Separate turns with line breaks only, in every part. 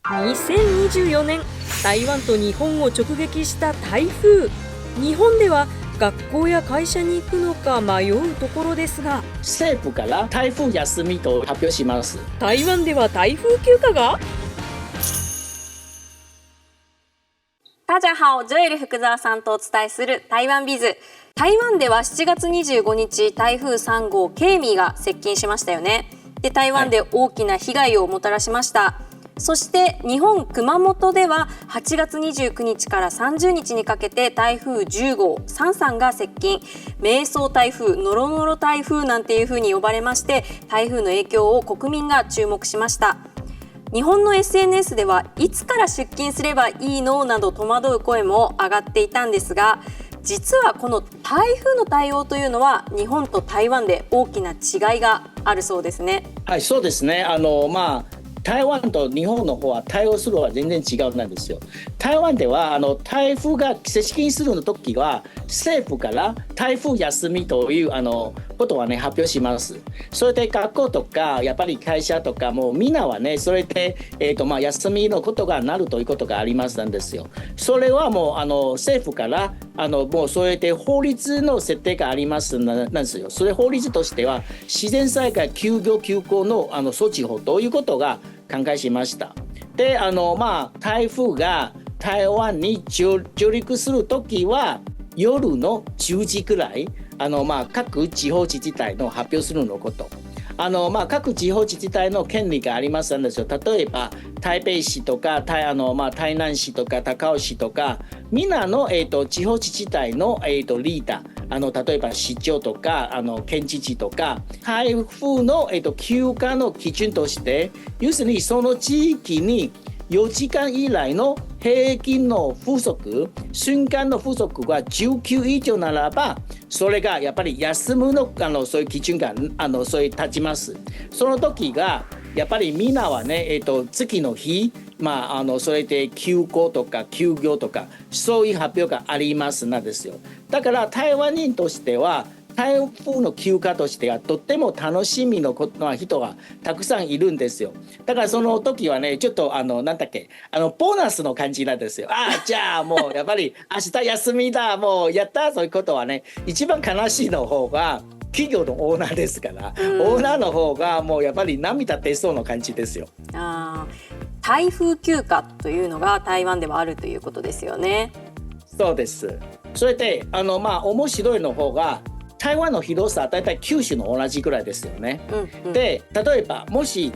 2024年、台湾と日本を直撃した台風。日本では学校や会社に行くのか迷うところですが、
政府から台風休みと発表します。
台湾では台風休暇が。
大家好、ジョエル福澤さんとお伝えする台湾ビズ。台湾では7月25日、台風3号ケイミーが接近しましたよね。で、台湾で大きな被害をもたらしました。そして日本熊本では8月29日から30日にかけて台風10号サンサンが接近。迷走台風、ノロノロ台風なんていう風に呼ばれまして、台風の影響を国民が注目しました。日本の SNS ではいつから出勤すればいいのなど戸惑う声も上がっていたんですが、実はこの台風の対応というのは日本と台湾で大きな違いがあるそうですね。
はい、そうですね。台湾と日本の方は対応するのは全然違うなんですよ。台湾では台風が接近するの時は政府から台風休みということはね発表します。それで学校とかやっぱり会社とかもみんなはねそれで、休みのことがなるということがありますなんですよ。それはもう政府からもうそれで法律の設定がありますなんですよ。それ法律としては自然災害休業休校の措置法ということが考えしました。で台風が台湾に上陸するときは夜の10時くらい各地方自治体の発表するのこと各地方自治体の権利がありますんですよ。例えば台北市とか台南市とか高雄市とかみんなの、地方自治体の、リーダー例えば市長とか県知事とか台風の、休暇の基準として要するにその地域に4時間以内の平均の風速瞬間の風速が19以上ならばそれがやっぱり休むのそういう基準がそういう立ちます。その時がやっぱりみんなはね、次の日それで休校とか休業とかそういう発表がありますなんですよ。だから台湾人としては台風の休暇としてはとっても楽しみの人がたくさんいるんですよ。だからその時はねちょっとなんだっけボーナスの感じなんですよ。じゃあもうやっぱり明日休みだもうやったそういうことはね一番悲しいの方が企業のオーナーですから、オーナーの方がもうやっぱり涙出そうな感じですよ。
台風休暇というのが台湾ではあるということですよね。
そうです。それで面白いの方が台湾の広さはだいたい九州の同じぐらいですよね。で例えばもし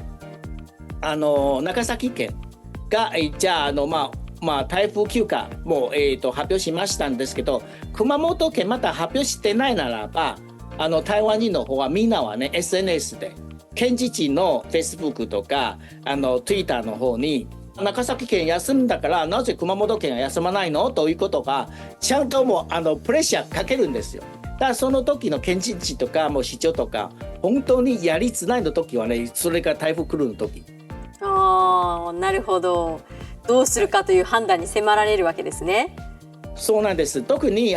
長崎県がじゃあ台風休暇も、発表しましたんですけど熊本県また発表してないならば台湾人の方はみんなはね SNS で県知事の Facebook とかTwitter の方に長崎県休んだからなぜ熊本県は休まないのということがちゃんともうプレッシャーかけるんですよ。だからその時の県知事とかもう市長とか本当にやりつないの時はねそれが台風来るの時。
なるほど。どうするかという判断に迫られるわけですね。
そうなんです。特に例え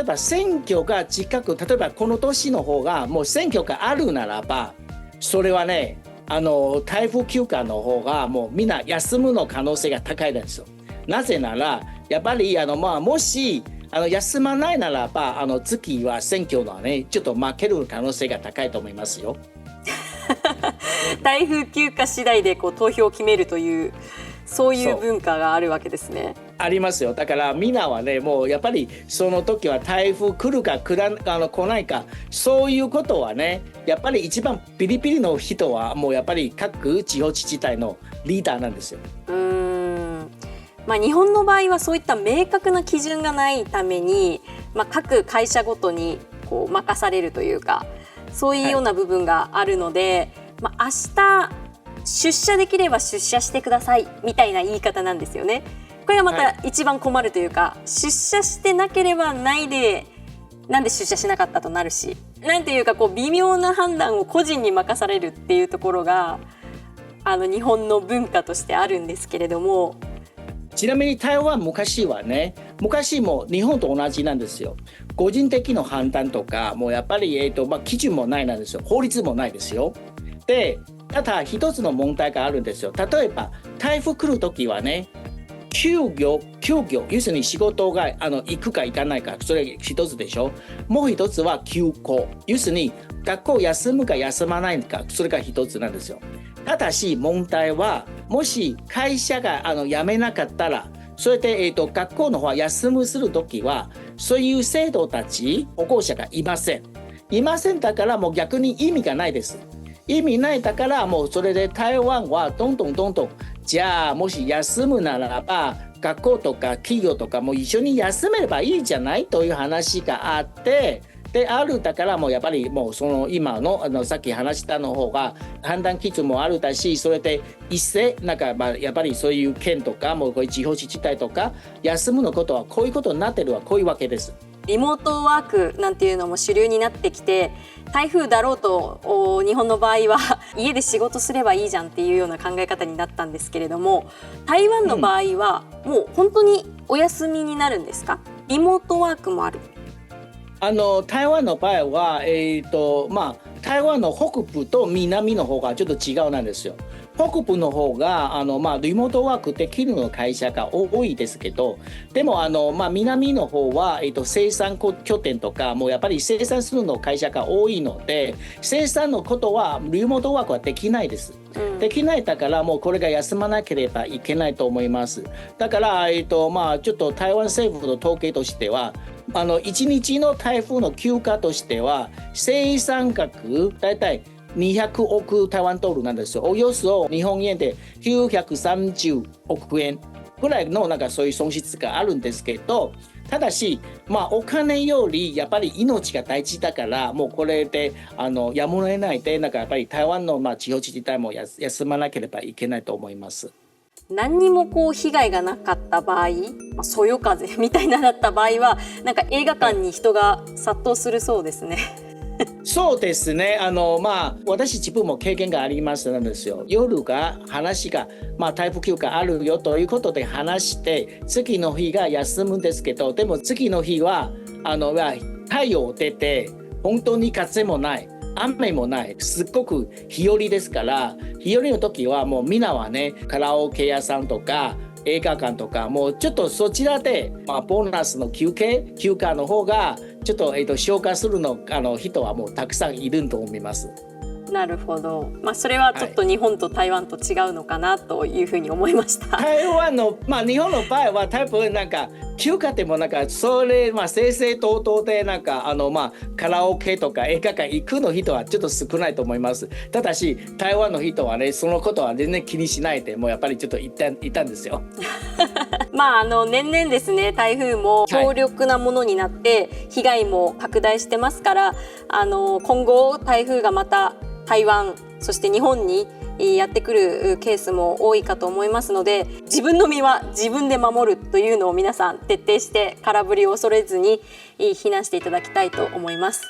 ば選挙が近く例えばこの年の方がもう選挙があるならばそれはね台風休暇の方がもうみんな休むの可能性が高いですよ。なぜならやっぱりもし休まないならば次は選挙のねちょっと負ける可能性が高いと思いますよ。
台風休暇次第で投票を決めるというそういう文化があるわけですね。
ありますよ。だからみんなはねもうやっぱりその時は台風来るか来ないかそういうことはねやっぱり一番ピリピリの人はもうやっぱり各地方自治体のリーダーなんですよ。
日本の場合はそういった明確な基準がないために、各会社ごとに任されるというかそういうような部分があるので、明日出社できれば出社してくださいみたいな言い方なんですよね。これがまた一番困るというか、出社してなければないでなんで出社しなかったとなるし、なんていうか微妙な判断を個人に任されるっていうところが日本の文化としてあるんですけれども、
ちなみに台湾昔も日本と同じなんですよ。個人的な判断とかもうやっぱり、基準もないなんですよ。法律もないですよ。でただ一つの問題があるんですよ。例えば台風来るときはね、休業、要するに仕事が行くか行かないか、それ一つでしょ。もう一つは休校、要するに学校休むか休まないか、それが一つなんですよ。ただし問題は、もし会社が辞めなかったら、それで、学校の方は休むするときは、そういう生徒たち、保護者がいません。だからもう逆に意味がないです。意味ないだからもうそれで台湾はどんどんじゃあもし休むならば学校とか企業とかも一緒に休めればいいじゃないという話があって、であるだからもうやっぱりもうその今のさっき話したの方が判断基準もあるだし、それで一斉なんかやっぱりそういう県とかもうこういう地方自治体とか休むのことはこういうことになってるはこういうわけです。
リモートワークなんていうのも主流になってきて、台風だろうと日本の場合は家で仕事すればいいじゃんっていうような考え方になったんですけれども、台湾の場合はもう本当にお休みになるんですか？リモートワークもある？
台湾の場合は、台湾の北部と南の方がちょっと違うなんですよ。北部の方がリモートワークできるの会社が多いですけど、でも南の方は、生産拠点とかもうやっぱり生産するの会社が多いので、生産のことはリモートワークはできないです。できないだからもうこれが休まなければいけないと思います。だからちょっと台湾政府の統計としては1日の台風の休暇としては生産額だいたい200億台湾ドルなんですよ。およそ日本円で930億円ぐらいのなんかそういう損失があるんですけど、ただしお金よりやっぱり命が大事だから、もうこれでやむを得ないでなんかやっぱり台湾の地方自治体も休まなければいけないと思います。
何にも被害がなかった場合、そよ風みたいなだった場合はなんか映画館に人が殺到するそうですね。
そうですね。私自分も経験がありますなんですよ。夜が話が、台風休暇あるよということで話して次の日が休むんですけど、でも次の日は太陽出て本当に風もない雨もない、すっごく日和ですから、日和の時はもうみんなはね、カラオケ屋さんとか映画館とかもうちょっとそちらで、ボーナスの休暇の方がちょっと、消化する人はもうたくさんいると思います。
なるほど、それはちょっと日本と台湾と違うのかなというふうに思いました。
台湾の、日本の場合は多分なんか休暇でもなんかそれ、正々堂々でなんかカラオケとか映画館行くの人はちょっと少ないと思います。ただし台湾の人はね、そのことは全然気にしないでもうやっぱりちょっと行ったんですよ。
年々ですね、台風も強力なものになって被害も拡大してますから、今後台風がまた台湾そして日本にやってくるケースも多いかと思いますので、自分の身は自分で守るというのを皆さん徹底して空振りを恐れずに避難していただきたいと思います。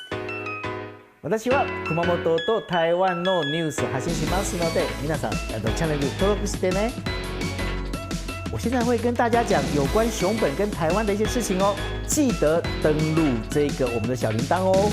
私は熊本と台湾のニュース発信しますので、皆さんチャンネル登録してね。我现在会跟大家讲有关熊本跟台湾的一些事情哦，记得登录这个我们的小铃铛哦。